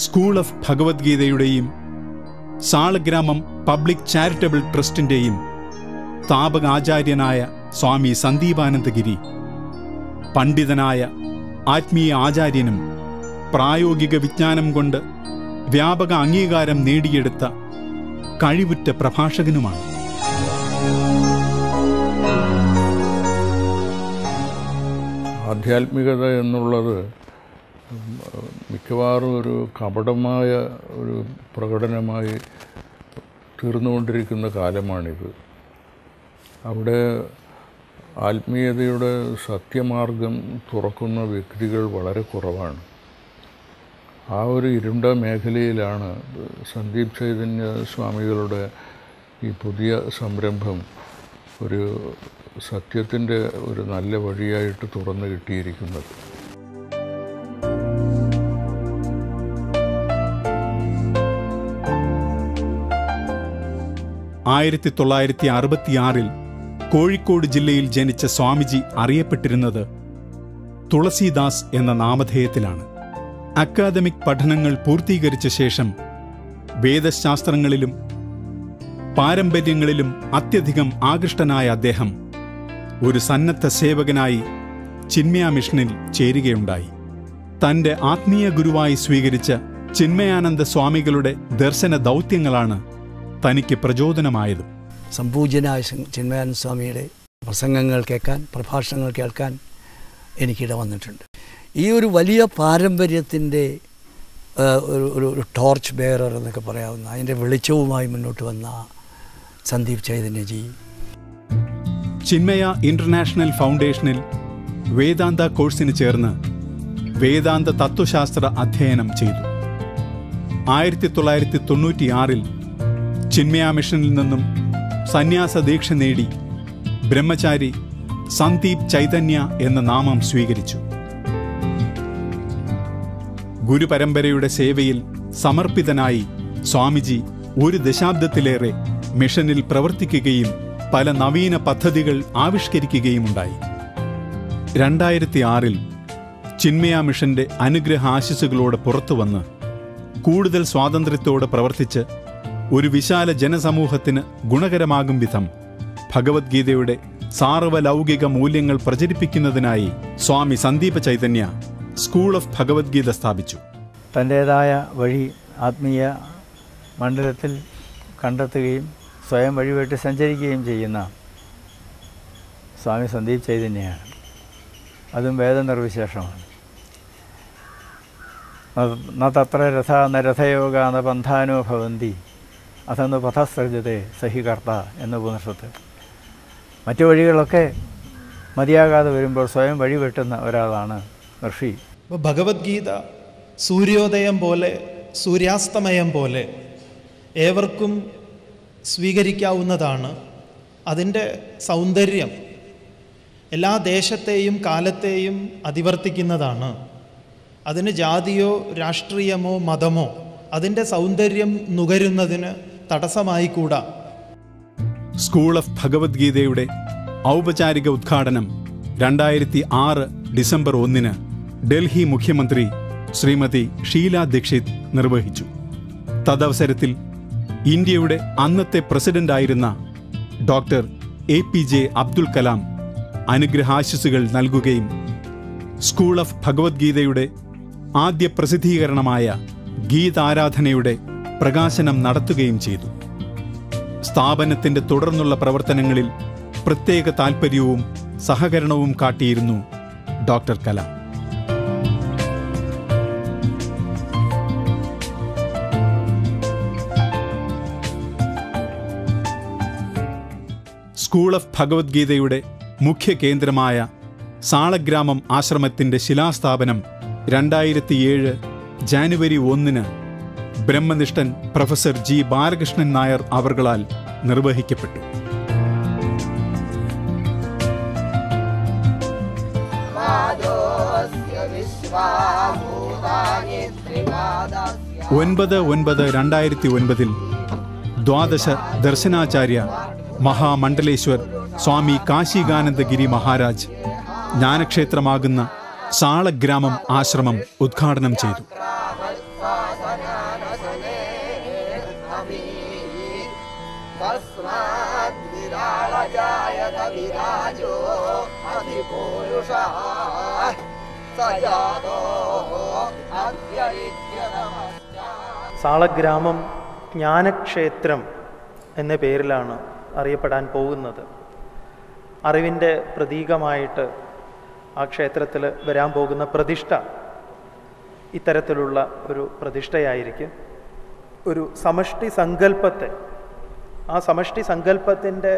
School of ഭഗവത്ഗീതയുടെയും സാളഗ്രാമം public charitable ട്രസ്റ്റിൻ്റെയും സ്ഥാപക ആചാര്യനായ സ്വാമി സന്ദീപാനന്ദഗിരി പണ്ഡിതനായ ആത്മീയ ആചാര്യനും പ്രായോഗിക വിജ്ഞാനം കൊണ്ട് വ്യാപക അംഗീകാരം നേടിയെടുത്ത കഴിവുറ്റ പ്രഭാഷകനുമാണ്. ആധ്യാത്മികത എന്നുള്ളത് മിക്കവാറും ഒരു കപടമായ ഒരു പ്രകടനമായി തീർന്നുകൊണ്ടിരിക്കുന്ന കാലമാണിത്. അവിടെ ആത്മീയതയുടെ സത്യമാർഗം തുറക്കുന്ന വ്യക്തികൾ വളരെ കുറവാണ്. ആ ഒരു ഇരുണ്ട മേഖലയിലാണ് സന്ദീപ് ചൈതന്യ സ്വാമികളുടെ ഈ പുതിയ സംരംഭം ഒരു സത്യത്തിൻ്റെ ഒരു നല്ല വഴിയായിട്ട് തുറന്നു കിട്ടിയിരിക്കുന്നത്. ആയിരത്തി 1966 കോഴിക്കോട് ജില്ലയിൽ ജനിച്ച സ്വാമിജി അറിയപ്പെട്ടിരുന്നത് തുളസീദാസ് എന്ന നാമധേയത്തിലാണ്. അക്കാദമിക് പഠനങ്ങൾ പൂർത്തീകരിച്ച ശേഷം വേദശാസ്ത്രങ്ങളിലും പാരമ്പര്യങ്ങളിലും അത്യധികം ആകൃഷ്ടനായ അദ്ദേഹം ഒരു സന്നദ്ധ സേവകനായി ചിന്മയ മിഷനിൽ ചേരുകയുണ്ടായി. തൻ്റെ ആത്മീയ ഗുരുവായി സ്വീകരിച്ച ചിന്മയാനന്ദ സ്വാമികളുടെ ദർശന ദൗത്യങ്ങളാണ് തനിക്ക് പ്രചോദനമായത്. സംപൂജ്യനായ ചിന്മയാനന്ദ സ്വാമിയുടെ പ്രസംഗങ്ങൾ കേൾക്കാൻ, പ്രഭാഷണങ്ങൾ കേൾക്കാൻ എനിക്കിട വന്നിട്ടുണ്ട്. ഈ ഒരു വലിയ പാരമ്പര്യത്തിൻ്റെ ഒരു ടോർച്ച് ബെയറർ എന്നൊക്കെ പറയാവുന്ന അതിൻ്റെ വെളിച്ചവുമായി മുന്നോട്ട് വന്ന സന്ദീപ് ചൈതന്യജി ചിന്മയ ഇൻ്റർനാഷണൽ ഫൗണ്ടേഷനിൽ വേദാന്ത കോഴ്സിന് ചേർന്ന് വേദാന്ത തത്വശാസ്ത്ര അധ്യയനം ചെയ്തു. 1996 ചിന്മയ മിഷനിൽ നിന്നും സന്യാസ ദീക്ഷ നേടി ബ്രഹ്മചാരി സന്ദീപ് ചൈതന്യ എന്ന നാമം സ്വീകരിച്ചു. ഗുരുപരമ്പരയുടെ സേവയിൽ സമർപ്പിതനായി സ്വാമിജി ഒരു ദശാബ്ദത്തിലേറെ മിഷനിൽ പ്രവർത്തിക്കുകയും പല നവീന പദ്ധതികൾ ആവിഷ്കരിക്കുകയുമുണ്ടായി. 2006 ചിന്മയ മിഷന്റെ അനുഗ്രഹ ആശിസ്സുകളോടെ പുറത്തുവന്ന് കൂടുതൽ സ്വാതന്ത്ര്യത്തോടെ പ്രവർത്തിച്ച് ഒരു വിശാല ജനസമൂഹത്തിന് ഗുണകരമാകും വിധം ഭഗവത്ഗീതയുടെ സാർവലൗകിക മൂല്യങ്ങൾ പ്രചരിപ്പിക്കുന്നതിനായി സ്വാമി സന്ദീപ ചൈതന്യ സ്കൂൾ ഓഫ് ഭഗവത്ഗീത സ്ഥാപിച്ചു. തൻ്റേതായ വഴി ആത്മീയ മണ്ഡലത്തിൽ കണ്ടെത്തുകയും സ്വയം വഴിവിട്ട് സഞ്ചരിക്കുകയും ചെയ്യുന്ന സ്വാമി സന്ദീപ് ചൈതന്യയാണ്. അതും വേദനിർവിശേഷമാണ്. ന തത്ര രഥ ന രഥയോഗ ന പന്ഥാനോ ഭവന്തി അതെന്ന് പഥസൃജത്തെ സഹി കർത്ത എന്ന ഉപനിഷത്ത്. മറ്റു വഴികളൊക്കെ മതിയാകാതെ വരുമ്പോൾ സ്വയം വഴിവെട്ടുന്ന ഒരാളാണ് ഋഷി. അപ്പോൾ ഭഗവത്ഗീത സൂര്യോദയം പോലെ സൂര്യാസ്തമയം പോലെ ഏവർക്കും സ്വീകരിക്കാവുന്നതാണ്. അതിൻ്റെ സൗന്ദര്യം എല്ലാ ദേശത്തെയും കാലത്തെയും അതിവർത്തിക്കുന്നതാണ്. അതിന് ജാതിയോ രാഷ്ട്രീയമോ മതമോ അതിൻ്റെ സൗന്ദര്യം നുകരുന്നതിന് തടസ്സമായിക്കൂടാ. സ്കൂൾ ഓഫ് ഭഗവത്ഗീതയുടെ ഔപചാരിക ഉദ്ഘാടനം 2006 ഡിസംബർ 1 ഡൽഹി മുഖ്യമന്ത്രി ശ്രീമതി ഷീല ദീക്ഷിത് നിർവഹിച്ചു. തദവസരത്തിൽ ഇന്ത്യയുടെ അന്നത്തെ പ്രസിഡന്റായിരുന്ന ഡോക്ടർ APJ അബ്ദുൽ കലാം അനുഗ്രഹാശിസ്സുകൾ നൽകുകയും സ്കൂൾ ഓഫ് ഭഗവത്ഗീതയുടെ ആദ്യ പ്രസിദ്ധീകരണമായ ഗീതാരാധനയുടെ പ്രകാശനം നടത്തുകയും ചെയ്തു. സ്ഥാപനത്തിന്റെ തുടർന്നുള്ള പ്രവർത്തനങ്ങളിൽ പ്രത്യേക താൽപ്പര്യവും സഹകരണവും കാട്ടിയിരുന്നു ഡോക്ടർ കലാം. സ്കൂൾ ഓഫ് ഭഗവത്ഗീതയുടെ മുഖ്യ കേന്ദ്രമായ സാളഗ്രാമം ആശ്രമത്തിന്റെ ശിലാസ്ഥാപനം 2007 ജാനുവരി 1 ബ്രഹ്മനിഷ്ഠൻ പ്രൊഫസർ G. ബാലകൃഷ്ണൻ നായർ അവർകളാൽ നിർവഹിക്കപ്പെട്ടു. ഒൻപത് 9/2009 ദ്വാദശ ദർശനാചാര്യ മഹാമണ്ഡലേശ്വർ സ്വാമി കാശികാനന്ദഗിരി മഹാരാജ് ജ്ഞാനക്ഷേത്രമാകുന്ന സാളഗ്രാമം ആശ്രമം ഉദ്ഘാടനം ചെയ്തു. സാളഗ്രാമം ജ്ഞാനക്ഷേത്രം എന്ന പേരിലാണ് അറിയപ്പെടാൻ പോകുന്നത്. അറിവിൻ്റെ പ്രതീകമായിട്ട് ആ ക്ഷേത്രത്തിൽ വരാൻ പോകുന്ന പ്രതിഷ്ഠ ഇത്തരത്തിലുള്ള ഒരു പ്രതിഷ്ഠയായിരിക്കും. ഒരു സമഷ്ടി സങ്കല്പത്തെ, ആ സമഷ്ടി സങ്കല്പത്തിൻ്റെ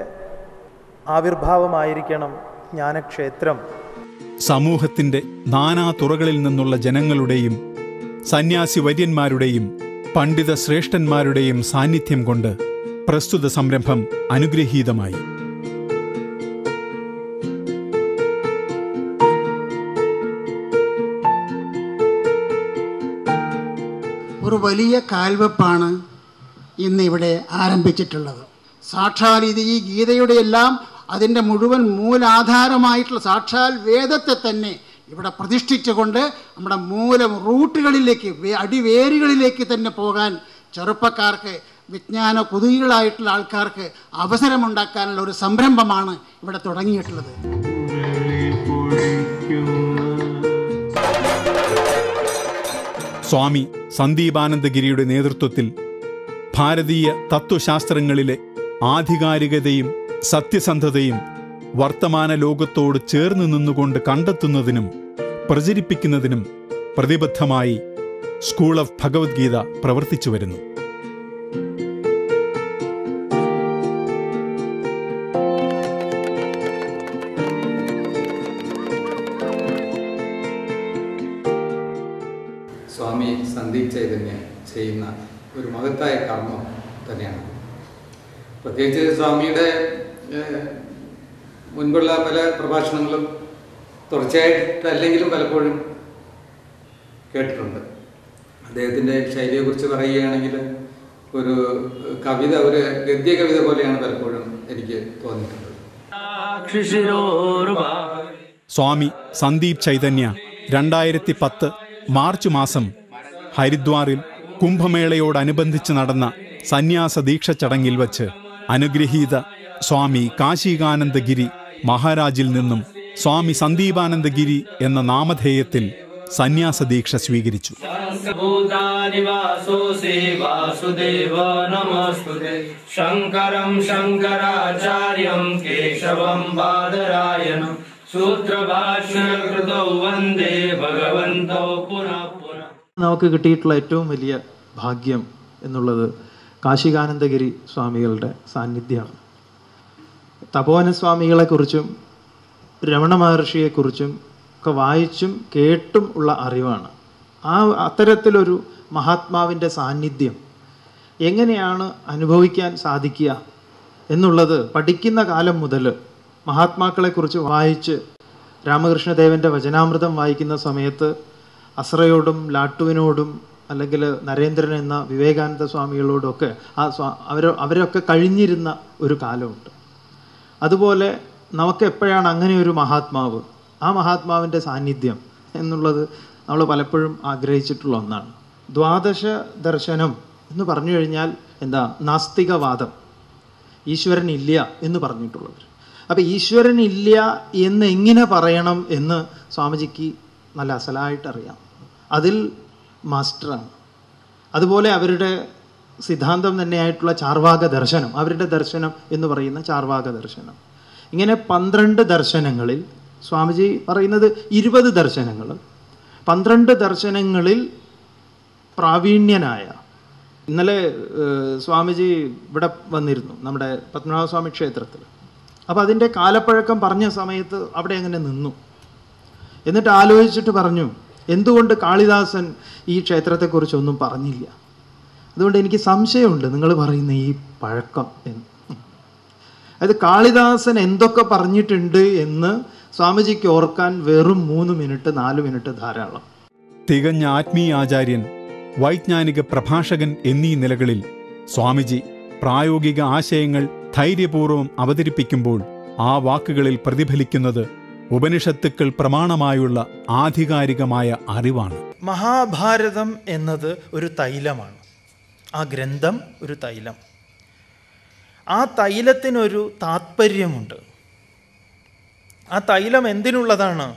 ആവിർഭാവമായിരിക്കണം ജ്ഞാനക്ഷേത്രം. സമൂഹത്തിൻ്റെ നാനാ തുറകളിൽ നിന്നുള്ള ജനങ്ങളുടെയും സന്യാസി വര്യന്മാരുടെയും പണ്ഡിത ശ്രേഷ്ഠന്മാരുടെയും സാന്നിധ്യം കൊണ്ട് പ്രസ്തുത സംരംഭം അനുഗ്രഹീതമായി. ഒരു വലിയ കാൽവെപ്പാണ് ഇന്നിവിടെ ആരംഭിച്ചിട്ടുള്ളത്. സാക്ഷാൽ ഈ ഗീതയുടെ എല്ലാം അതിൻ്റെ മുഴുവൻ മൂലാധാരമായിട്ടുള്ള സാക്ഷാൽ വേദത്തെ തന്നെ ഇവിടെ പ്രതിഷ്ഠിച്ചുകൊണ്ട് നമ്മുടെ റൂട്ടുകളിലേക്ക്, അടിവേരുകളിലേക്ക് തന്നെ പോകാൻ ചെറുപ്പക്കാർക്ക്, വിജ്ഞാന കുതുകികളായിട്ടുള്ള ആൾക്കാർക്ക് അവസരമുണ്ടാക്കാനുള്ള ഒരു സംരംഭമാണ് ഇവിടെ തുടങ്ങിയിട്ടുള്ളത്. സ്വാമി സന്ദീപാനന്ദഗിരിയുടെ നേതൃത്വത്തിൽ ഭാരതീയ തത്വശാസ്ത്രങ്ങളിലെ ആധികാരികതയും സത്യസന്ധതയും വർത്തമാന ലോകത്തോട് ചേർന്ന് നിന്നുകൊണ്ട് കണ്ടെത്തുന്നതിനും പ്രചരിപ്പിക്കുന്നതിനും പ്രതിബദ്ധമായി സ്കൂൾ ഓഫ് ഭഗവത്ഗീത പ്രവർത്തിച്ചു വരുന്നു. സ്വാമി സന്ദീപ് ചൈതന്യ ചെയ്യുന്ന ഒരു മഹത്തായ കർമ്മം തന്നെയാണ്. പ്രത്യേകിച്ച് സ്വാമിയുടെ മുൻപുള്ള പല പ്രഭാഷണങ്ങളും തുടർച്ചയായിട്ടല്ലെങ്കിലും പലപ്പോഴും കേട്ടിട്ടുണ്ട്. അദ്ദേഹത്തിൻ്റെ ശൈലിയെക്കുറിച്ച് പറയുകയാണെങ്കിൽ ഒരു കവിത, ഒരു ഗദ്യ കവിത പോലെയാണ് പലപ്പോഴും എനിക്ക് തോന്നിയിട്ടുള്ളത്. സ്വാമി സന്ദീപ് ചൈതന്യ 2010 മാർച്ച് മാസം ഹരിദ്വാറിൽ കുംഭമേളയോടനുബന്ധിച്ച് നടന്ന സന്യാസ ദീക്ഷ ചടങ്ങിൽ വച്ച് അനുഗ്രഹീത സ്വാമി കാശികാനന്ദഗിരി മഹാരാജിൽ നിന്നും സ്വാമി സന്ദീപാനന്ദഗിരി എന്ന നാമധേയത്തിൽ സന്യാസ ദീക്ഷ സ്വീകരിച്ചു. ശങ്കരം ശങ്കരാചാര്യം കേശവം ബാദരായണം സൂത്രഭാഷ്യകൃതൗ വന്ദേ ഭഗവന്തോ പുനഃ പുനഃ. നമുക്ക് കിട്ടിയിട്ടുള്ള ഏറ്റവും വലിയ ഭാഗ്യം എന്നുള്ളത് കാശികാനന്ദഗിരി സ്വാമികളുടെ സാന്നിധ്യമാണ്. തപോവനസ്വാമികളെക്കുറിച്ചും രമണ മഹർഷിയെക്കുറിച്ചും ഒക്കെ വായിച്ചും കേട്ടും ഉള്ള അറിവാണ്. അത്തരത്തിലൊരു മഹാത്മാവിൻ്റെ സാന്നിധ്യം എങ്ങനെയാണ് അനുഭവിക്കാൻ സാധിക്കുക എന്നുള്ളത് പഠിക്കുന്ന കാലം മുതൽ മഹാത്മാക്കളെക്കുറിച്ച് വായിച്ച് രാമകൃഷ്ണദേവൻ്റെ വചനാമൃതം വായിക്കുന്ന സമയത്ത് അസ്രയോടും ലാട്ടുവിനോടും അല്ലെങ്കിൽ നരേന്ദ്രൻ എന്ന വിവേകാനന്ദ സ്വാമികളോടൊക്കെ അവരൊക്കെ കഴിഞ്ഞിരുന്ന ഒരു കാലമുണ്ട്. അതുപോലെ നമുക്ക് എപ്പോഴാണ് അങ്ങനെ ഒരു മഹാത്മാവ്, ആ മഹാത്മാവിൻ്റെ സാന്നിധ്യം എന്നുള്ളത് നമ്മൾ പലപ്പോഴും ആഗ്രഹിച്ചിട്ടുള്ള ഒന്നാണ്. ദ്വാദശ ദർശനം എന്ന് പറഞ്ഞു കഴിഞ്ഞാൽ എന്താ? നാസ്തികവാദം, ഈശ്വരൻ ഇല്ല എന്ന് പറഞ്ഞിട്ടുള്ളവർ. അപ്പം ഈശ്വരൻ ഇല്ല എന്ന് എങ്ങനെ പറയണം എന്ന് സ്വാമിജിക്ക് നല്ല അസലായിട്ടറിയാം. അതിൽ മാസ്റ്ററാണ്. അതുപോലെ അവരുടെ സിദ്ധാന്തം തന്നെയായിട്ടുള്ള ചാർവാക ദർശനം, അവരുടെ ദർശനം എന്ന് പറയുന്ന ചാർവാക ദർശനം, ഇങ്ങനെ 12 ദർശനങ്ങളിൽ സ്വാമിജി പറയുന്നത് 20 ദർശനങ്ങൾ, 12 ദർശനങ്ങളിൽ പ്രാവീണ്യനായ. ഇന്നലെ സ്വാമിജി ഇവിടെ വന്നിരുന്നു നമ്മുടെ പത്മനാഭസ്വാമി ക്ഷേത്രത്തിൽ. അപ്പോൾ അതിൻ്റെ കാലപ്പഴക്കം പറഞ്ഞ സമയത്ത് അവിടെ അങ്ങനെ നിന്നു. എന്നിട്ട് ആലോചിച്ചിട്ട് പറഞ്ഞു, എന്തുകൊണ്ട് കാളിദാസൻ ഈ ക്ഷേത്രത്തെക്കുറിച്ചൊന്നും പറഞ്ഞില്ല? അതുകൊണ്ട് എനിക്ക് സംശയമുണ്ട് നിങ്ങൾ പറയുന്ന ഈ പഴക്കം എന്ന്. അത് കാളിദാസൻ എന്തൊക്കെ പറഞ്ഞിട്ടുണ്ട് എന്ന് സ്വാമിജിക്ക് ഓർക്കാൻ വെറും 3 മിനിറ്റ് 4 മിനിറ്റ് ധാരാളം. തികഞ്ഞ ആത്മീയാചാര്യൻ, വൈജ്ഞാനിക പ്രഭാഷകൻ എന്നീ നിലകളിൽ സ്വാമിജി പ്രായോഗിക ആശയങ്ങൾ ധൈര്യപൂർവ്വം അവതരിപ്പിക്കുമ്പോൾ ആ വാക്കുകളിൽ പ്രതിഫലിക്കുന്നത് ഉപനിഷത്തുക്കൾ പ്രമാണമായുള്ള ആധികാരികമായ അറിവാണ്. മഹാഭാരതം എന്നത് ഒരു തൈലമാണ്. ആ ഗ്രന്ഥം ഒരു തൈലം. ആ തൈലത്തിനൊരു താത്പര്യമുണ്ട്. ആ തൈലം എന്തിനുള്ളതാണ്?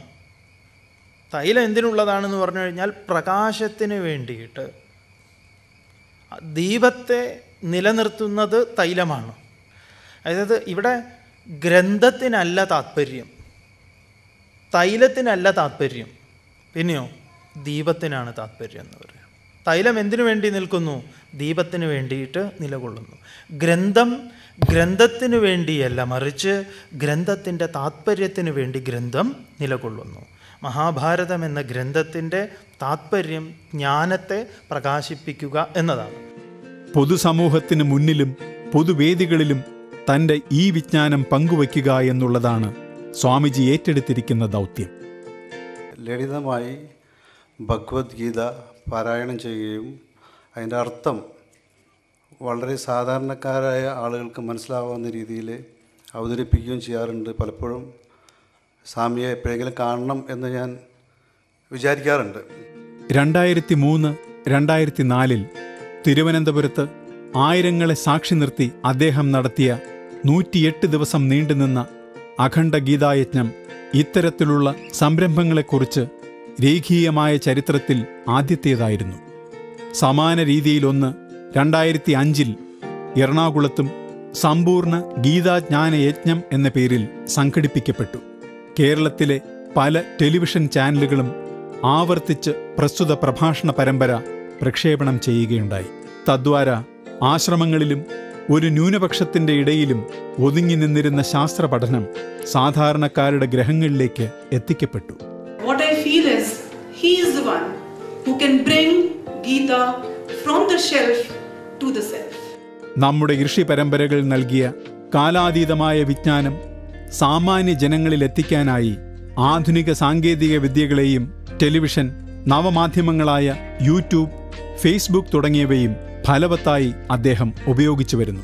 തൈലം എന്തിനുള്ളതാണെന്ന് പറഞ്ഞു കഴിഞ്ഞാൽ പ്രകാശത്തിന് വേണ്ടിയിട്ട്. ദീപത്തെ നിലനിർത്തുന്നത് തൈലമാണ്. അതായത് ഇവിടെ ഗ്രന്ഥത്തിനല്ല താത്പര്യം, തൈലത്തിനല്ല താത്പര്യം, പിന്നെയോ ദീപത്തിനാണ് താത്പര്യം എന്ന് പറയാം. തൈലം എന്തിനു വേണ്ടി നിൽക്കുന്നു? ദീപത്തിന് വേണ്ടിയിട്ട് നിലകൊള്ളുന്നു. ഗ്രന്ഥത്തിന് വേണ്ടിയല്ല, മറിച്ച് ഗ്രന്ഥത്തിൻ്റെ താത്പര്യത്തിന് വേണ്ടി ഗ്രന്ഥം നിലകൊള്ളുന്നു. മഹാഭാരതം എന്ന ഗ്രന്ഥത്തിൻ്റെ താത്പര്യം ജ്ഞാനത്തെ പ്രകാശിപ്പിക്കുക എന്നതാണ്. പൊതുസമൂഹത്തിന് മുന്നിലും പൊതുവേദികളിലും തൻ്റെ ഈ വിജ്ഞാനം പങ്കുവയ്ക്കുക എന്നുള്ളതാണ് സ്വാമിജി ഏറ്റെടുത്തിരിക്കുന്ന ദൗത്യം. ലളിതമായി ഭഗവത്ഗീത പാരായണം ചെയ്യുകയും അതിൻ്റെ അർത്ഥം വളരെ സാധാരണക്കാരായ ആളുകൾക്ക് മനസ്സിലാവുന്ന രീതിയിൽ അവതരിപ്പിക്കുകയും ചെയ്യാറുണ്ട്. പലപ്പോഴും സ്വാമിയെ എപ്പോഴെങ്കിലും കാണണം എന്ന് ഞാൻ വിചാരിക്കാറുണ്ട്. 2003-2004 തിരുവനന്തപുരത്ത് ആയിരങ്ങളെ സാക്ഷി നിർത്തി അദ്ദേഹം നടത്തിയ 108 ദിവസം നീണ്ടുനിന്ന അഖണ്ഡ ഗീതായജ്ഞം ഇത്തരത്തിലുള്ള സംരംഭങ്ങളെക്കുറിച്ച് രേഖീയമായ ചരിത്രത്തിൽ ആദ്യത്തേതായിരുന്നു. സമാന രീതിയിലൊന്ന് 2005 എറണാകുളത്തും സമ്പൂർണ്ണ ഗീതാജ്ഞാനയജ്ഞം എന്ന പേരിൽ സംഘടിപ്പിക്കപ്പെട്ടു. കേരളത്തിലെ പല ടെലിവിഷൻ ചാനലുകളും ആവർത്തിച്ച് പ്രസ്തുത പ്രഭാഷണ പരമ്പര പ്രക്ഷേപണം ചെയ്യുകയുണ്ടായി. തദ്വാര ആശ്രമങ്ങളിലും ഒരു ന്യൂനപക്ഷത്തിൻ്റെ ഇടയിലും ഒതുങ്ങി നിന്നിരുന്ന ശാസ്ത്ര പഠനം സാധാരണക്കാരുടെ ഗ്രഹങ്ങളിലേക്ക് എത്തിക്കപ്പെട്ടു. What I feel is he is the one who can bring Gita from the shelf to the self. നമ്മുടെ ഋഷി പരമ്പരകൾ നൽകിയ കാലാതീതമായ വിജ്ഞാനം സാമാന്യ ജനങ്ങളിൽ എത്തിക്കാനായി ആധുനിക സാങ്കേതിക വിദ്യകളെയും ടെലിവിഷൻ, നവമാധ്യമങ്ങളായ യൂട്യൂബ്, ഫേസ്ബുക്ക് തുടങ്ങിയവയും ഫലവത്തായി അദ്ദേഹം ഉപയോഗിച്ചു വരുന്നു.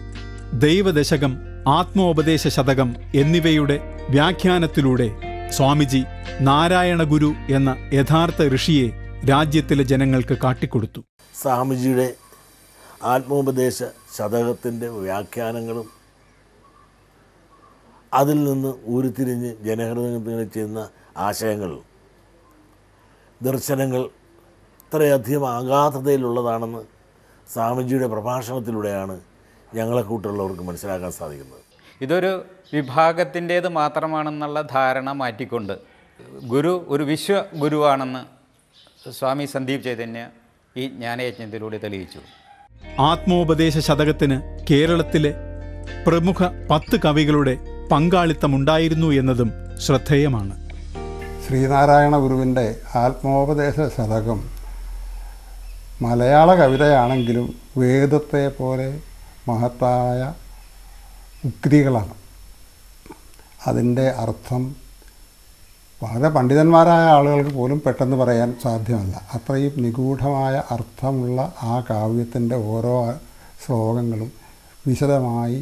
ദൈവദശകം, ആത്മോപദേശ ശതകം എന്നിവയുടെ വ്യാഖ്യാനത്തിലൂടെ സ്വാമിജി നാരായണ ഗുരു എന്ന യഥാർത്ഥ ഋഷിയെ രാജ്യത്തിലെ ജനങ്ങൾക്ക് കാട്ടിക്കൊടുത്തു. സ്വാമിജിയുടെ ആത്മോപദേശ ശതകത്തിൻ്റെ വ്യാഖ്യാനങ്ങളും അതിൽ നിന്ന് ഉരുത്തിരിഞ്ഞ് ജനഹൃദയങ്ങളിൽ ചെയ്യുന്ന ആശയങ്ങൾ, ദർശനങ്ങൾ ഇത്രയധികം അഗാധതയിലുള്ളതാണെന്ന് സ്വാമിജിയുടെ പ്രഭാഷണത്തിലൂടെയാണ് ഞങ്ങളെ കൂട്ടുള്ളവർക്ക് മനസ്സിലാക്കാൻ സാധിക്കുന്നത്. ഇതൊരു വിഭാഗത്തിൻ്റേത് മാത്രമാണെന്നുള്ള ധാരണ മാറ്റിക്കൊണ്ട് ഗുരു ഒരു വിശ്വഗുരുവാണെന്ന് സ്വാമി സന്ദീപ് ചൈതന്യ ഈ ജ്ഞാനയജ്ഞത്തിലൂടെ തെളിയിച്ചു. ആത്മോപദേശ ശതകത്തിന് കേരളത്തിലെ പ്രമുഖ 10 കവികളുടെ പങ്കാളിത്തമുണ്ടായിരുന്നു എന്നതും ശ്രദ്ധേയമാണ്. ശ്രീനാരായണ ഗുരുവിൻ്റെ ആത്മോപദേശ ശതകം മലയാള കവിതയാണെങ്കിലും വേദത്തെ പോലെ മഹത്തായ ഉക്തികളാണ്. അതിൻ്റെ അർത്ഥം വളരെ പണ്ഡിതന്മാരായ ആളുകൾക്ക് പോലും പെട്ടെന്ന് പറയാൻ സാധ്യമല്ല. അത്രയും നിഗൂഢമായ അർത്ഥമുള്ള ആ കാവ്യത്തിൻ്റെ ഓരോ ശ്ലോകങ്ങളും വിശദമായി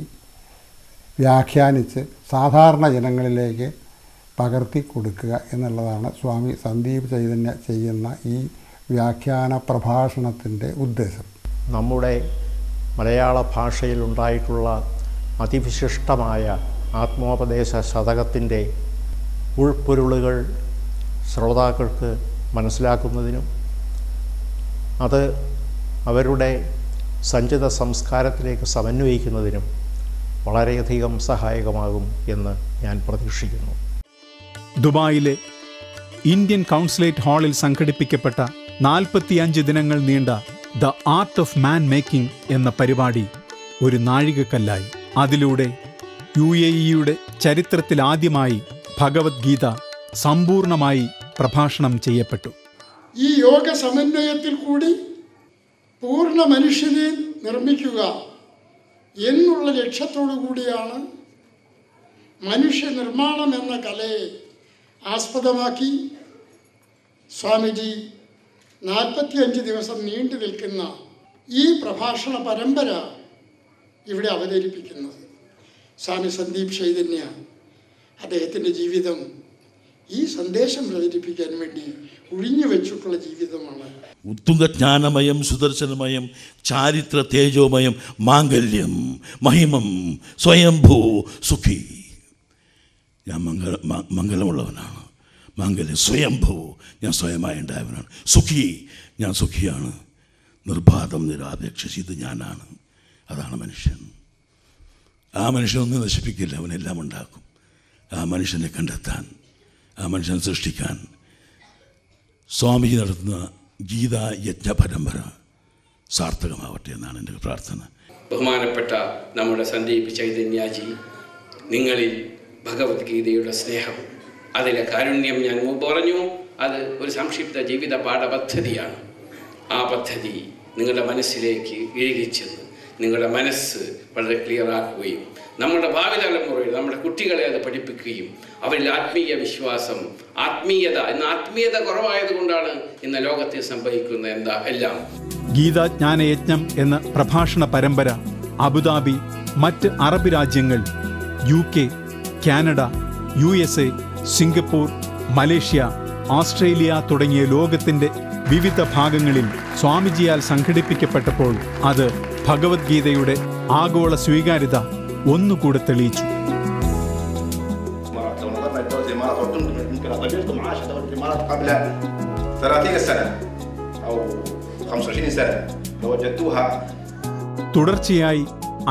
വ്യാഖ്യാനിച്ച് സാധാരണ ജനങ്ങളിലേക്ക് പകർത്തി കൊടുക്കുക എന്നുള്ളതാണ് സ്വാമി സന്ദീപ് ചൈതന്യ ചെയ്യുന്ന ഈ വ്യാഖ്യാന പ്രഭാഷണത്തിൻ്റെ ഉദ്ദേശം. നമ്മുടെ മലയാള ഭാഷയിലുണ്ടായിട്ടുള്ള അതിവിശിഷ്ടമായ ആത്മോപദേശ ശതകത്തിൻ്റെ ഉൾപ്പൊരുളുകൾ ശ്രോതാക്കൾക്ക് മനസ്സിലാക്കുന്നതിനും അത് അവരുടെ സഞ്ചിത സംസ്കാരത്തിലേക്ക് സമന്വയിക്കുന്നതിനും വളരെയധികം സഹായകമാകും എന്ന് ഞാൻ പ്രതീക്ഷിക്കുന്നു. ദുബായിലെ ഇന്ത്യൻ കൗൺസിലേറ്റ് ഹാളിൽ സംഘടിപ്പിക്കപ്പെട്ട 45 ദിനങ്ങൾ നീണ്ട the art of man making എന്ന പരിപാടി ഒരു നാഴികക്കല്ലായി. അതിലൂടെ UAE-യുടെ ചരിത്രത്തിലാദ്യമായി ഭഗവത്ഗീത സമ്പൂർണമായി പ്രഭാഷണം ചെയ്യപ്പെട്ടു. ഈ യോഗ സമന്വയത്തിൽ കൂടി പൂർണ്ണ മനുഷ്യനെ നിർമ്മിക്കുക എന്നുള്ള ലക്ഷ്യത്തോടു കൂടിയാണ് മനുഷ്യ നിർമ്മാണം എന്ന കലയെ ആസ്പദമാക്കി സ്വാമിജി 45 ദിവസം നീണ്ടു നിൽക്കുന്ന ഈ പ്രഭാഷണ പരമ്പര ഇവിടെ അവതരിപ്പിക്കുന്നത്. സ്വാമി സന്ദീപ് ചൈതന്യ അദ്ദേഹത്തിൻ്റെ ജീവിതം ഈ സന്ദേശം പ്രചരിപ്പിക്കാൻ വേണ്ടി ഒഴിഞ്ഞു വെച്ചിട്ടുള്ള ജീവിതമാണ്. ഉത്തുംഗജ്ഞാനമയം സുദർശനമയം ചാരിത്ര തേജോമയം മാംഗല്യം മഹിമം സ്വയംഭൂ സുഖി. ഞാൻ മംഗളമുള്ളവനാണ്. മാംഗല്യം സ്വയംഭൂ, ഞാൻ സ്വയമായി ഉണ്ടായവനാണ്. സുഖി, ഞാൻ സുഖിയാണ്. നിർബാധം നിരാപേക്ഷ ഇത് ഞാനാണ്. അതാണ് മനുഷ്യൻ. ആ മനുഷ്യനൊന്നും നശിപ്പിക്കില്ല, അവനെല്ലാം ഉണ്ടാക്കും. ആ മനുഷ്യനെ കണ്ടെത്താൻ, ആ മനുഷ്യനെ സൃഷ്ടിക്കാൻ സ്വാമിജി നടത്തുന്ന ഗീതാ യജ്ഞ പരമ്പര സാർത്ഥകമാവട്ടെ എന്നാണ് എൻ്റെ പ്രാർത്ഥന. ബഹുമാനപ്പെട്ട നമ്മുടെ സന്ദീപ് ചൈതന്യജി, നിങ്ങളിൽ ഭഗവത്ഗീതയുടെ സ്നേഹം, അതിലെ കാരുണ്യം ഞാൻ മുമ്പ് പറഞ്ഞു, അത് ഒരു സംക്ഷിപ്ത ജീവിത പാഠപദ്ധതിയാണ്. ആ പദ്ധതി നിങ്ങളുടെ മനസ്സിലേക്ക് ഇഴുകിച്ചെന്ന് നിങ്ങളുടെ മനസ്സ് വളരെ ക്ലിയറാക്കുകയും നമ്മുടെ ഭാവി തലമുറയിൽ നമ്മുടെ കുട്ടികളെ അത് പഠിപ്പിക്കുകയും അവരിൽ ആത്മീയ വിശ്വാസം, ആത്മീയത കുറവായതുകൊണ്ടാണ് ഇന്ന് ലോകത്തിൽ സംഭവിക്കുന്ന എല്ലാം. ഗീതാജ്ഞാനയജ്ഞം എന്ന പ്രഭാഷണ പരമ്പര അബുദാബി, മറ്റ് അറബ് രാജ്യങ്ങൾ, UK, Canada, USA, Singapore, Malaysia, Australia തുടങ്ങിയ ലോകത്തിന്റെ വിവിധ ഭാഗങ്ങളിൽ സ്വാമിജിയാൽ സംഘടിപ്പിക്കപ്പെട്ടപ്പോൾ അത് ഭഗവത്ഗീതയുടെ ആഗോള സ്വീകാര്യത ഒന്നുകൂടെ തെളിയിച്ചു. തുടർച്ചയായി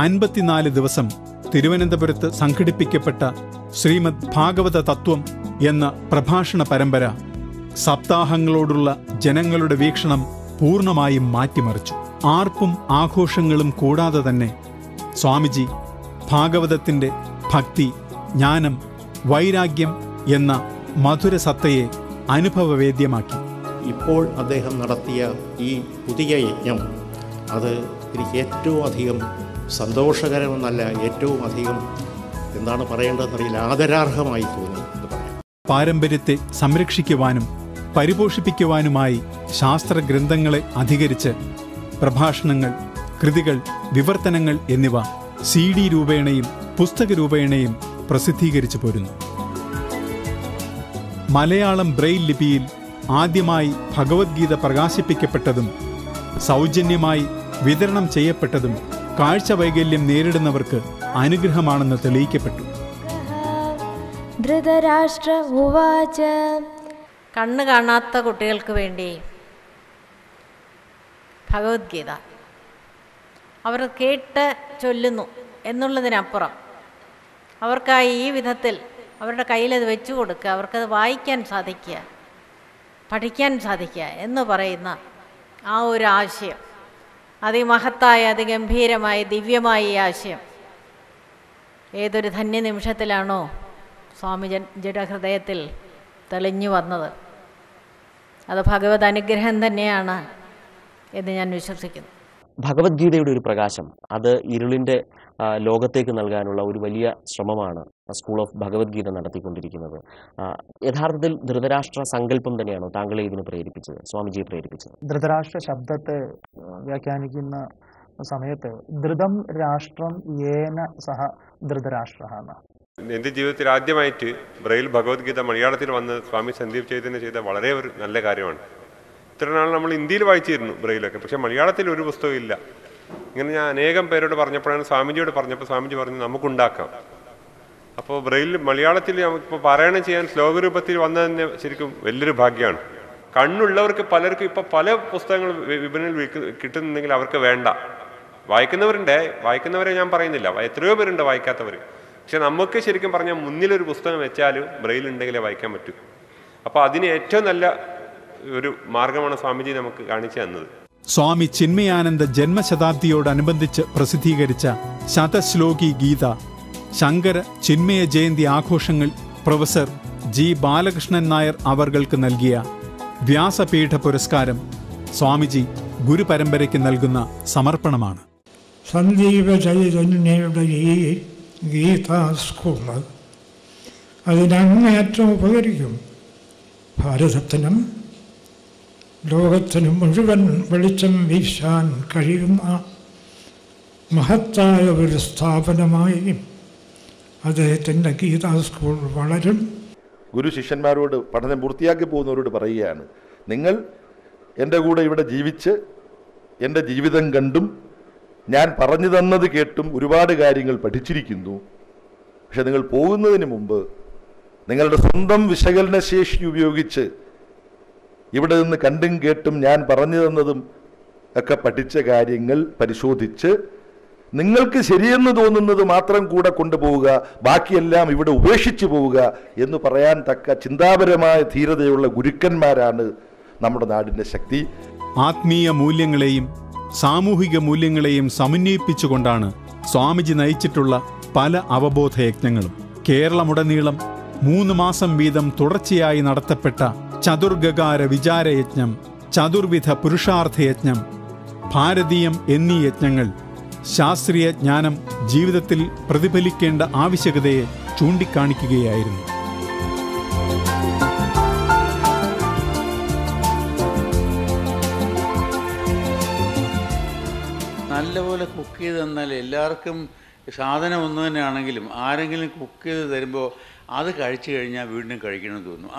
54 ദിവസം തിരുവനന്തപുരത്ത് സംഘടിപ്പിക്കപ്പെട്ട ശ്രീമദ് ഭാഗവത തത്വം എന്ന പ്രഭാഷണ പരമ്പര സപ്താഹങ്ങളോടുള്ള ജനങ്ങളുടെ വീക്ഷണം പൂർണ്ണമായും മാറ്റിമറിച്ചു. ആർപ്പും ആഘോഷങ്ങളും കൂടാതെ തന്നെ സ്വാമിജി ഭാഗവതത്തിൻ്റെ ഭക്തി, ജ്ഞാനം, വൈരാഗ്യം എന്ന മധുരസത്തയെ അനുഭവവേദ്യമാക്കി. ഇപ്പോൾ അദ്ദേഹം നടത്തിയ ഈ പുതിയ യജ്ഞം അത് എനിക്ക് ഏറ്റവും അധികം സന്തോഷകരമെന്നല്ല, ഏറ്റവും അധികം എന്താണ് പറയേണ്ടതെന്നറിയില്ല, ആദരാർഹമായി തോന്നി എന്ന് പറയാം. പാരമ്പര്യത്തെ സംരക്ഷിക്കുവാനും പരിപോഷിപ്പിക്കുവാനുമായി ശാസ്ത്രഗ്രന്ഥങ്ങളെ അധികരിച്ച് പ്രഭാഷണങ്ങൾ, കൃതികൾ, വിവർത്തനങ്ങൾ എന്നിവ CD രൂപേണയും പുസ്തക രൂപേണയും പ്രസിദ്ധീകരിച്ചു പോരുന്നു. മലയാളം ബ്രെയിൽ ലിപിയിൽ ആദ്യമായി ഭഗവത്ഗീത പ്രകാശിപ്പിക്കപ്പെട്ടതും സൗജന്യമായി വിതരണം ചെയ്യപ്പെട്ടതും കാഴ്ചവൈകല്യം നേരിടുന്നവർക്ക് അനുഗ്രഹമാണെന്ന് തെളിയിക്കപ്പെട്ടു. ധൃതരാഷ്ട്ര ഉവാച. കണ്ണ് കാണാത്ത കുട്ടികൾക്ക് വേണ്ടി ഭഗവത്ഗീത അവർ കേട്ട് ചൊല്ലുന്നു എന്നുള്ളതിനപ്പുറം അവർക്കായി ഈ വിധത്തിൽ അവരുടെ കയ്യിലത് വെച്ചു കൊടുക്കുക, അവർക്കത് വായിക്കാൻ സാധിക്കുക, പഠിക്കാൻ സാധിക്കുക എന്ന് പറയുന്ന ആ ഒരു ആശയം, അതിമഹത്തായ, അതിഗംഭീരമായ, ദിവ്യമായ ഈ ആശയം ഏതൊരു ധന്യനിമിഷത്തിലാണോ സ്വാമി ജഡഹൃദയത്തിൽ തെളിഞ്ഞു വന്നത്, അത് ഭഗവത് അനുഗ്രഹം തന്നെയാണ് എന്ന് ഞാൻ വിശ്വസിക്കുന്നു. ഭഗവത്ഗീതയുടെ ഒരു പ്രകാശം അത് ഇരുളിൻ്റെ ലോകത്തേക്ക് നൽകാനുള്ള ഒരു വലിയ ശ്രമമാണ് സ്കൂൾ ഓഫ് ഭഗവത്ഗീത നടത്തിക്കൊണ്ടിരിക്കുന്നത്. യഥാർത്ഥത്തിൽ ധൃതരാഷ്ട്ര സങ്കല്പം തന്നെയാണോ താങ്കളെ ഇതിന് പ്രേരിപ്പിച്ചത്, സ്വാമിജിയെ പ്രേരിപ്പിച്ചത്? ധൃതരാഷ്ട്ര ശബ്ദത്തെ വ്യാഖ്യാനിക്കുന്ന സമയത്ത് ധൃതം രാഷ്ട്രം യേന സഹ ധൃതരാഷ്ട്ര എന്നാണ്. എൻ്റെ ജീവിതത്തിൽ ആദ്യമായിട്ട് ബ്രെയിൽ ഭഗവത്ഗീത മലയാളത്തിൽ വന്ന് സ്വാമി സന്ദീപ് ചൈതന്യ ചെയ്ത വളരെ ഒരു നല്ല കാര്യമാണ്. ഇത്ര നാൾ നമ്മൾ ഇന്ത്യയിൽ വായിച്ചിരുന്നു ബ്രെയിലൊക്കെ, പക്ഷെ മലയാളത്തിൽ ഒരു പുസ്തകം ഇല്ല. ഇങ്ങനെ ഞാൻ അനേകം പേരോട് പറഞ്ഞപ്പോഴാണ് സ്വാമിജിയോട് പറഞ്ഞപ്പോൾ സ്വാമിജി പറഞ്ഞു നമുക്കുണ്ടാക്കാം. അപ്പോൾ ബ്രെയിൽ മലയാളത്തിൽ ഇപ്പോൾ പാരായണം ചെയ്യാൻ ശ്ലോകരൂപത്തിൽ വന്നതിന് ശരിക്കും വലിയൊരു ഭാഗ്യമാണ്. കണ്ണുള്ളവർക്ക് പലർക്കും ഇപ്പോൾ പല പുസ്തകങ്ങൾ വിപണിയിൽ കിട്ടുന്നുണ്ടെങ്കിൽ അവർക്ക് വേണ്ട. വായിക്കുന്നവരെ ഞാൻ പറയുന്നില്ല, എത്രയോ പേരുണ്ട് വായിക്കാത്തവർ. പക്ഷെ നമുക്ക് ശരിക്കും പറഞ്ഞാൽ മുന്നിലൊരു പുസ്തകം വെച്ചാൽ ബ്രെയിൽ ഉണ്ടെങ്കിലേ വായിക്കാൻ പറ്റൂ. അപ്പോൾ അതിന് ഏറ്റവും നല്ല ഒരു മാർഗമാണ് സ്വാമിജി നമുക്ക് കാണിച്ചു തന്നത്. സ്വാമി ചിന്മയാനന്ദ ജന്മശതാബ്ദിയോടനുബന്ധിച്ച് പ്രസിദ്ധീകരിച്ച ശതശ്ലോകി ഗീത, ശങ്കര ചിന്മയ ജയന്തി ആഘോഷങ്ങൾ പ്രൊഫസർ G. ബാലകൃഷ്ണൻ നായർ അവർക്ക് നൽകിയ വ്യാസപീഠ പുരസ്കാരം സ്വാമിജി ഗുരുപരമ്പരയ്ക്ക് നൽകുന്ന സമർപ്പണമാണ്. സന്ദീപ ചൈതന്യയുടെ ഈ ഗീതാ സ്കൂള് അതിനങ്ങേറ്റം ഉപകരിക്കും. ഭാരതത്തിനും ലോകത്തിനും മുഴുവൻ വെളിച്ചം വീശാൻ കഴിയുന്ന മഹത്തായ ഒരു സ്ഥാപനമായി അദ്ദേഹത്തിൻ്റെ ഗീതാ സ്കൂൾ വളരും. ഗുരു ശിഷ്യന്മാരോട് പഠനം പൂർത്തിയാക്കി പോകുന്നവരോട് പറയുകയാണ്, നിങ്ങൾ എൻ്റെ കൂടെ ഇവിടെ ജീവിച്ച് എൻ്റെ ജീവിതം കണ്ടും ഞാൻ പറഞ്ഞു തന്നത് കേട്ടും ഒരുപാട് കാര്യങ്ങൾ പഠിച്ചിരിക്കുന്നു. പക്ഷെ നിങ്ങൾ പോകുന്നതിന് മുമ്പ് നിങ്ങളുടെ സ്വന്തം വിശകലന ശേഷി ഉപയോഗിച്ച് ഇവിടെ നിന്ന് കണ്ടും കേട്ടും ഞാൻ പറഞ്ഞു തന്നതും ഒക്കെ പഠിച്ച കാര്യങ്ങൾ പരിശോധിച്ച് നിങ്ങൾക്ക് ശരിയെന്ന് തോന്നുന്നത് മാത്രം കൂടെ കൊണ്ടുപോവുക, ബാക്കിയെല്ലാം ഇവിടെ ഉപേക്ഷിച്ചു പോവുക എന്ന് പറയാൻ തക്ക ചിന്താപരമായ ധീരതയുള്ള ഗുരുക്കന്മാരാണ് നമ്മുടെ നാടിൻ്റെ ശക്തി. ആത്മീയ മൂല്യങ്ങളെയും സാമൂഹിക മൂല്യങ്ങളെയും സമന്വയിപ്പിച്ചുകൊണ്ടാണ് സ്വാമിജി നയിച്ചിട്ടുള്ള പല അവബോധയജ്ഞങ്ങളും. കേരളമുടനീളം 3 മാസം വീതം തുടർച്ചയായി നടത്തപ്പെട്ട ചതുർഗകാര വിചാരയജ്ഞം, ചതുർവിധ പുരുഷാർത്ഥയജ്ഞം, ഭാരതീയം എന്നീ യജ്ഞങ്ങൾ ശാസ്ത്രീയ ജ്ഞാനം ജീവിതത്തിൽ പ്രതിഫലിക്കേണ്ട ആവശ്യകതയെ ചൂണ്ടിക്കാണിക്കുകയായിരുന്നു. നല്ലപോലെ കുക്ക് ചെയ്ത് തന്നാൽ എല്ലാവർക്കും സാധനം ഒന്ന് തന്നെയാണെങ്കിലും ആരെങ്കിലും കുക്ക് ചെയ്ത് തരുമ്പോൾ അത് കഴിച്ചു കഴിഞ്ഞാൽ വീണ്ടും കഴിക്കണമെന്ന് തോന്നും.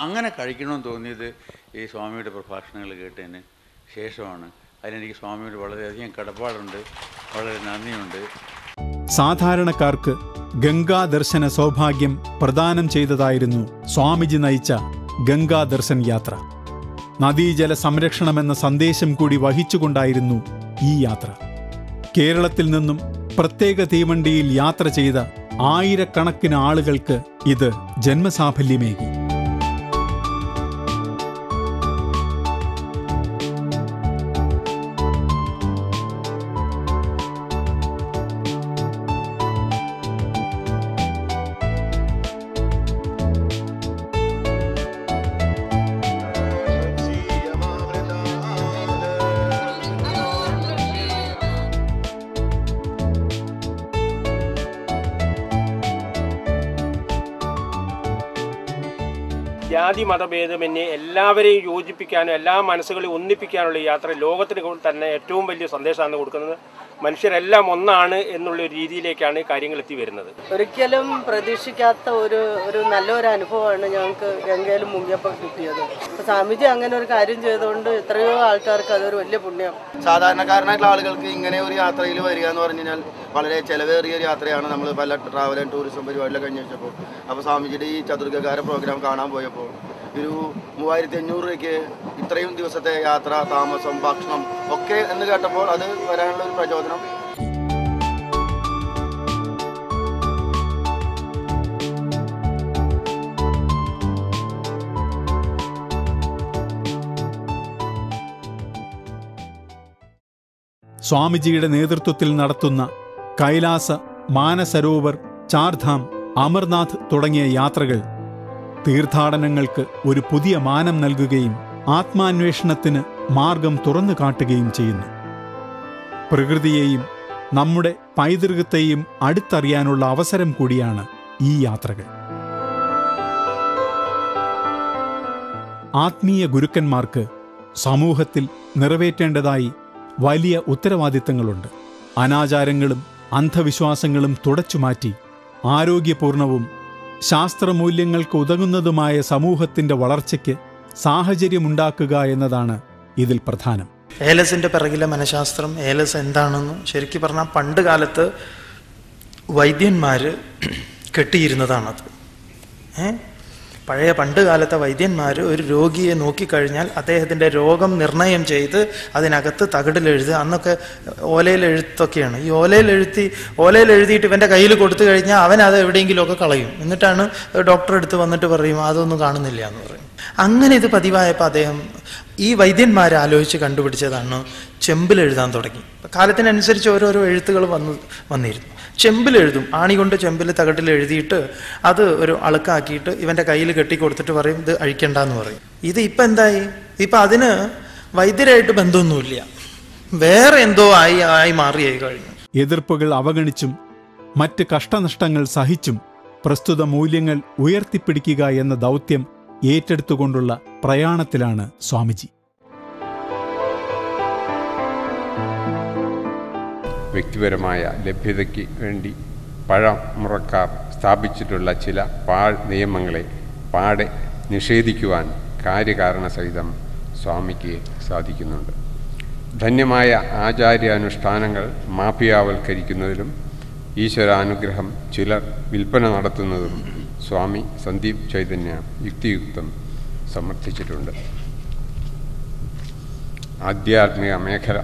അങ്ങനെ കഴിക്കണമെന്ന് തോന്നിയത് ഈ സ്വാമിയുടെ പ്രഭാഷണങ്ങൾ കേട്ടതിന് ശേഷമാണ്. അതിനെനിക്ക് സ്വാമിയോട് വളരെയധികം കടപ്പാടുണ്ട്, വളരെ നന്ദിയുണ്ട്. സാധാരണക്കാർക്ക് ഗംഗാദർശന സൗഭാഗ്യം പ്രദാനം ചെയ്തതായിരുന്നു സ്വാമിജി നയിച്ച ഗംഗാദർശൻ യാത്ര. നദീജല സംരക്ഷണമെന്ന സന്ദേശം കൂടി വഹിച്ചുകൊണ്ടായിരുന്നു ഈ യാത്ര. കേരളത്തിൽ നിന്നും പ്രത്യേക തീവണ്ടിയിൽ യാത്ര ചെയ്ത ആയിരക്കണക്കിന് ആളുകൾക്ക് ഇത് ജന്മസാഫല്യമേകി. ജാതി മതഭേദമന്യേ എല്ലാവരെയും യോജിപ്പിക്കാനും എല്ലാ മനസ്സുകളെയും ഒന്നിപ്പിക്കാനുള്ള യാത്ര ലോകത്തിന് തന്നെ ഏറ്റവും വലിയ സന്ദേശമാണ് കൊടുക്കുന്നത്. മനുഷ്യരെല്ലാം ഒന്നാണ് എന്നുള്ള രീതിയിലേക്കാണ് കാര്യങ്ങൾ എത്തി വരുന്നത്. ഒരിക്കലും പ്രതീക്ഷിക്കാത്ത ഒരു നല്ലൊരു അനുഭവമാണ് ഞങ്ങൾക്ക് ഗംഗയിൽ മുങ്ങിയപ്പോൾ കിട്ടിയത്. സ്വാമിജി അങ്ങനെ ഒരു കാര്യം ചെയ്തുകൊണ്ട് എത്രയോ ആൾക്കാർക്ക് അതൊരു വലിയ പുണ്യം. സാധാരണക്കാരനായിട്ടുള്ള ആളുകൾക്ക് ഇങ്ങനെ ഒരു യാത്രയിൽ വരിക എന്ന് പറഞ്ഞു കഴിഞ്ഞാൽ വളരെ ചിലവേറിയ ഒരു യാത്രയാണ്. നമ്മൾ പല ട്രാവൽ ആൻഡ് ടൂറിസം പരിപാടിയിലൊക്കെ അന്വേഷിച്ചപ്പോൾ അപ്പോൾ സ്വാമിജിയുടെ ഈ ചതുർഗകാര പ്രോഗ്രാം കാണാൻ പോയപ്പോൾ ഒരു 3500 രൂപയ്ക്ക് ഇത്രയും ദിവസത്തെ യാത്ര, താമസം, ഭക്ഷണം ഒക്കെ എന്ന് കേട്ടപ്പോൾ അത് വരാനുള്ള ഒരു പ്രചോദനം. സ്വാമിജിയുടെ നേതൃത്വത്തിൽ നടത്തുന്ന കൈലാസ, മാനസരോവർ, ചാർധാം, അമർനാഥ് തുടങ്ങിയ യാത്രകൾ തീർത്ഥാടനങ്ങൾക്ക് ഒരു പുതിയ മാനം നൽകുകയും ആത്മാന്വേഷണത്തിന് മാർഗം തുറന്നു കാട്ടുകയും ചെയ്യുന്നു. പ്രകൃതിയെയും നമ്മുടെ പൈതൃകത്തെയും അടുത്തറിയാനുള്ള അവസരം കൂടിയാണ് ഈ യാത്രകൾ. ആത്മീയ ഗുരുക്കന്മാർക്ക് സമൂഹത്തിൽ നിറവേറ്റേണ്ടതായി വലിയ ഉത്തരവാദിത്തങ്ങളുണ്ട്. അനാചാരങ്ങളും അന്ധവിശ്വാസങ്ങളും തുടച്ചുമാറ്റി ആരോഗ്യപൂർണവും ശാസ്ത്രമൂല്യങ്ങൾക്ക് ഉതകുന്നതുമായ സമൂഹത്തിൻ്റെ വളർച്ചയ്ക്ക് സാഹചര്യമുണ്ടാക്കുക എന്നതാണ് ഇതിൽ പ്രധാനം. ഏലസിൻ്റെ പിറകിലെ മനഃശാസ്ത്രം, ഏലസ് എന്താണെന്ന് ശരിക്കും പറഞ്ഞാൽ പണ്ട് കാലത്ത് വൈദ്യന്മാർ കെട്ടിയിരുന്നതാണത്. പഴയ പണ്ട് കാലത്തെ വൈദ്യന്മാർ ഒരു രോഗിയെ നോക്കിക്കഴിഞ്ഞാൽ അദ്ദേഹത്തിൻ്റെ രോഗം നിർണയം ചെയ്ത് അതിനകത്ത് തകിടിലെഴുതുക. അന്നൊക്കെ ഓലയിലെഴുത്തൊക്കെയാണ്. ഈ ഓലയിലെഴുതിയിട്ട് ഇവൻ്റെ കയ്യിൽ കൊടുത്തു കഴിഞ്ഞാൽ അവൻ അത് എവിടെയെങ്കിലുമൊക്കെ കളയും. എന്നിട്ടാണ് ഡോക്ടർ അടുത്ത് വന്നിട്ട് പറയും അതൊന്നും കാണുന്നില്ല എന്ന് പറയും. അങ്ങനെ ഇത് പതിവായപ്പോൾ അദ്ദേഹം ഈ വൈദ്യന്മാർ ആലോചിച്ച് കണ്ടുപിടിച്ചതാണ് ചെമ്പിലെഴുതാൻ തുടങ്ങി. കാലത്തിനനുസരിച്ച് ഓരോരോ എഴുത്തുകൾ വന്നിരുന്നു. ചെമ്പിലെഴുതും, ആണി കൊണ്ട് ചെമ്പിൽ തകട്ടിൽ എഴുതിയിട്ട് അത് ഒരു അളുക്കാക്കിയിട്ട് ഇവൻ്റെ കയ്യിൽ കെട്ടിക്കൊടുത്തിട്ട് പറയും ഇത് അഴിക്കണ്ടെന്ന് പറയും. ഇത് ഇപ്പം എന്തായി? ഇപ്പം അതിന് വൈദ്യരായിട്ട് ബന്ധമൊന്നുമില്ല, വേറെ എന്തോ ആയി മാറിയായി കഴിഞ്ഞു. എതിർപ്പുകൾ അവഗണിച്ചും മറ്റ് കഷ്ടനഷ്ടങ്ങൾ സഹിച്ചും പ്രസ്തുത മൂല്യങ്ങൾ ഉയർത്തിപ്പിടിക്കുക എന്ന ദൗത്യം ഏറ്റെടുത്തുകൊണ്ടുള്ള പ്രയാണത്തിലാണ് സ്വാമിജി. വ്യക്തിപരമായ ലഭ്യതയ്ക്ക് വേണ്ടി പഴമുറക്കാർ സ്ഥാപിച്ചിട്ടുള്ള ചില നിയമങ്ങളെ പാടെ നിഷേധിക്കുവാൻ കാര്യകാരണസഹിതം സ്വാമിക്ക് സാധിക്കുന്നുണ്ട്. ധന്യമായ ആചാര്യാനുഷ്ഠാനങ്ങൾ മാഫിയാവൽക്കരിക്കുന്നതിലും ഈശ്വരാനുഗ്രഹം ചിലർ വിൽപ്പന നടത്തുന്നതും സ്വാമി സന്ദീപ് ചൈതന്യ യുക്തിയുക്തം സമർത്ഥിച്ചിട്ടുണ്ട്. ആധ്യാത്മിക മേഖല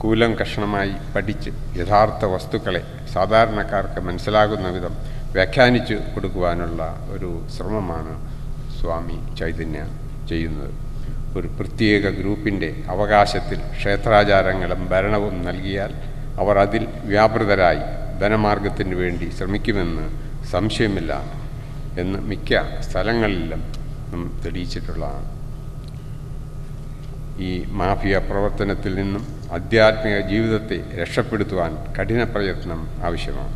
കൂലംകഷണമായി പഠിച്ച് യഥാർത്ഥ വസ്തുക്കളെ സാധാരണക്കാർക്ക് മനസ്സിലാകുന്ന വിധം വ്യാഖ്യാനിച്ചു കൊടുക്കുവാനുള്ള ഒരു ശ്രമമാണ് സ്വാമി ചൈതന്യ ചെയ്യുന്നത്. ഒരു പ്രത്യേക ഗ്രൂപ്പിൻ്റെ അവകാശത്തിൽ ക്ഷേത്രാചാരങ്ങളും ഭരണവും നൽകിയാൽ അവർ അതിൽ വ്യാപൃതരായി ധനമാർഗത്തിന് വേണ്ടി ശ്രമിക്കുമെന്ന് സംശയമില്ല എന്ന് മിക്ക സ്ഥലങ്ങളിലും തെളിയിച്ചിട്ടുള്ളതാണ്. ഈ മാഫിയ പ്രവർത്തനത്തിൽ നിന്നും ആധ്യാത്മിക ജീവിതത്തെ രക്ഷപ്പെടുത്തുവാൻ കഠിന പ്രയത്നം ആവശ്യമാണ്.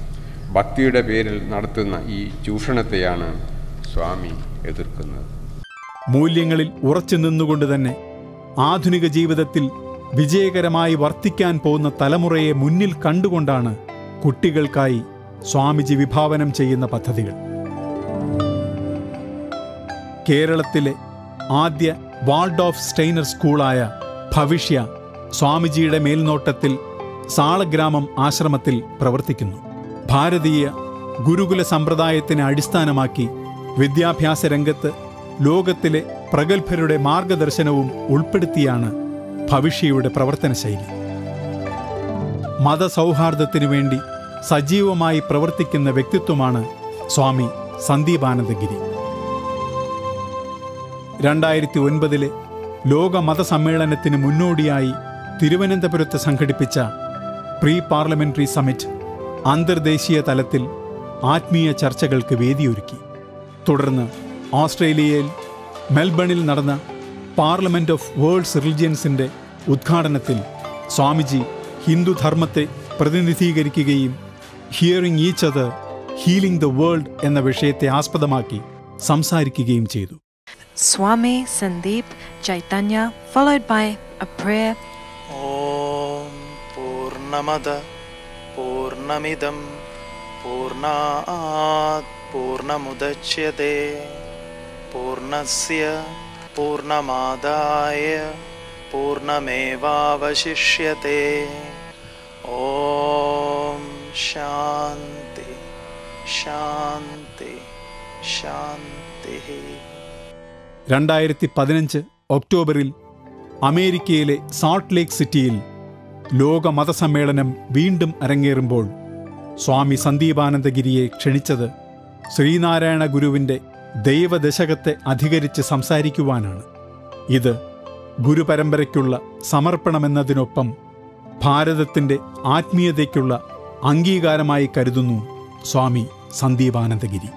ഭക്തിയുടെ പേരിൽ നടത്തുന്ന ഈ ചൂഷണത്തെയാണ് സ്വാമി എതിർക്കുന്നത്. മൂല്യങ്ങളിൽ ഉറച്ചു നിന്നുകൊണ്ട് തന്നെ ആധുനിക ജീവിതത്തിൽ വിജയകരമായി വർത്തിക്കാൻ പോകുന്ന തലമുറയെ മുന്നിൽ കണ്ടുകൊണ്ടാണ് കുട്ടികൾക്കായി സ്വാമിജി വിഭാവനം ചെയ്യുന്ന പദ്ധതികൾ. കേരളത്തിലെ ആദ്യ വാൾഡോഫ് സ്റ്റെയ്നർ സ്കൂളായ ഭവിഷ്യ സ്വാമിജിയുടെ മേൽനോട്ടത്തിൽ സാളഗ്രാമം ആശ്രമത്തിൽ പ്രവർത്തിക്കുന്നു. ഭാരതീയ ഗുരുകുല സമ്പ്രദായത്തിനെ അടിസ്ഥാനമാക്കി വിദ്യാഭ്യാസ രംഗത്ത് ലോകത്തിലെ പ്രഗത്ഭരുടെ മാർഗദർശനവും ഉൾപ്പെടുത്തിയാണ് ഭവിഷ്യയുടെ പ്രവർത്തന ശൈലി. മതസൗഹാർദ്ദത്തിനു വേണ്ടി സജീവമായി പ്രവർത്തിക്കുന്ന വ്യക്തിത്വമാണ് സ്വാമി സന്ദീപാനന്ദഗിരി. 2009 ലോക മതസമ്മേളനത്തിന് മുന്നോടിയായി തിരുവനന്തപുരത്ത് സംഘടിപ്പിച്ച പ്രീ പാർലമെന്ററി സമ്മിറ്റ് അന്തർദേശീയ തലത്തിൽ ആത്മീയ ചർച്ചകൾക്ക് വേദിയൊരുക്കി. തുടർന്ന് ഓസ്ട്രേലിയയിൽ മെൽബണിൽ നടന്ന പാർലമെന്റ് ഓഫ് വേൾഡ്സ് റിലിജിയൻസിൻ്റെ ഉദ്ഘാടനത്തിൽ സ്വാമിജി ഹിന്ദുധർമ്മത്തെ പ്രതിനിധീകരിക്കുകയും hearing each other healing the world എന്ന വിഷയത്തെ ആസ്പദമാക്കി സംസാരിക്കുകയും ചെയ്തു. Swami Sandeep Chaitanya, followed by a prayer. Om Purnamada Purnamidam Purnat Purnamudachyate Purnasya Purnamadaya Purnamevavashishyate. Om Shanti Shanti Shanti. 2015 ഒക്ടോബറിൽ അമേരിക്കയിലെ സാൾട്ട് ലേക്ക് സിറ്റിയിൽ ലോക മതസമ്മേളനം വീണ്ടും അരങ്ങേറുമ്പോൾ സ്വാമി സന്ദീപാനന്ദഗിരിയെ ക്ഷണിച്ചത് ശ്രീനാരായണ ഗുരുവിൻ്റെ ദൈവദശകത്തെ അധികരിച്ച് സംസാരിക്കുവാനാണ്. ഇത് ഗുരുപരമ്പരയ്ക്കുള്ള സമർപ്പണമെന്നതിനൊപ്പം ഭാരതത്തിൻ്റെ ആത്മീയതയ്ക്കുള്ള അംഗീകാരമായി കരുതുന്നു സ്വാമി സന്ദീപാനന്ദഗിരി.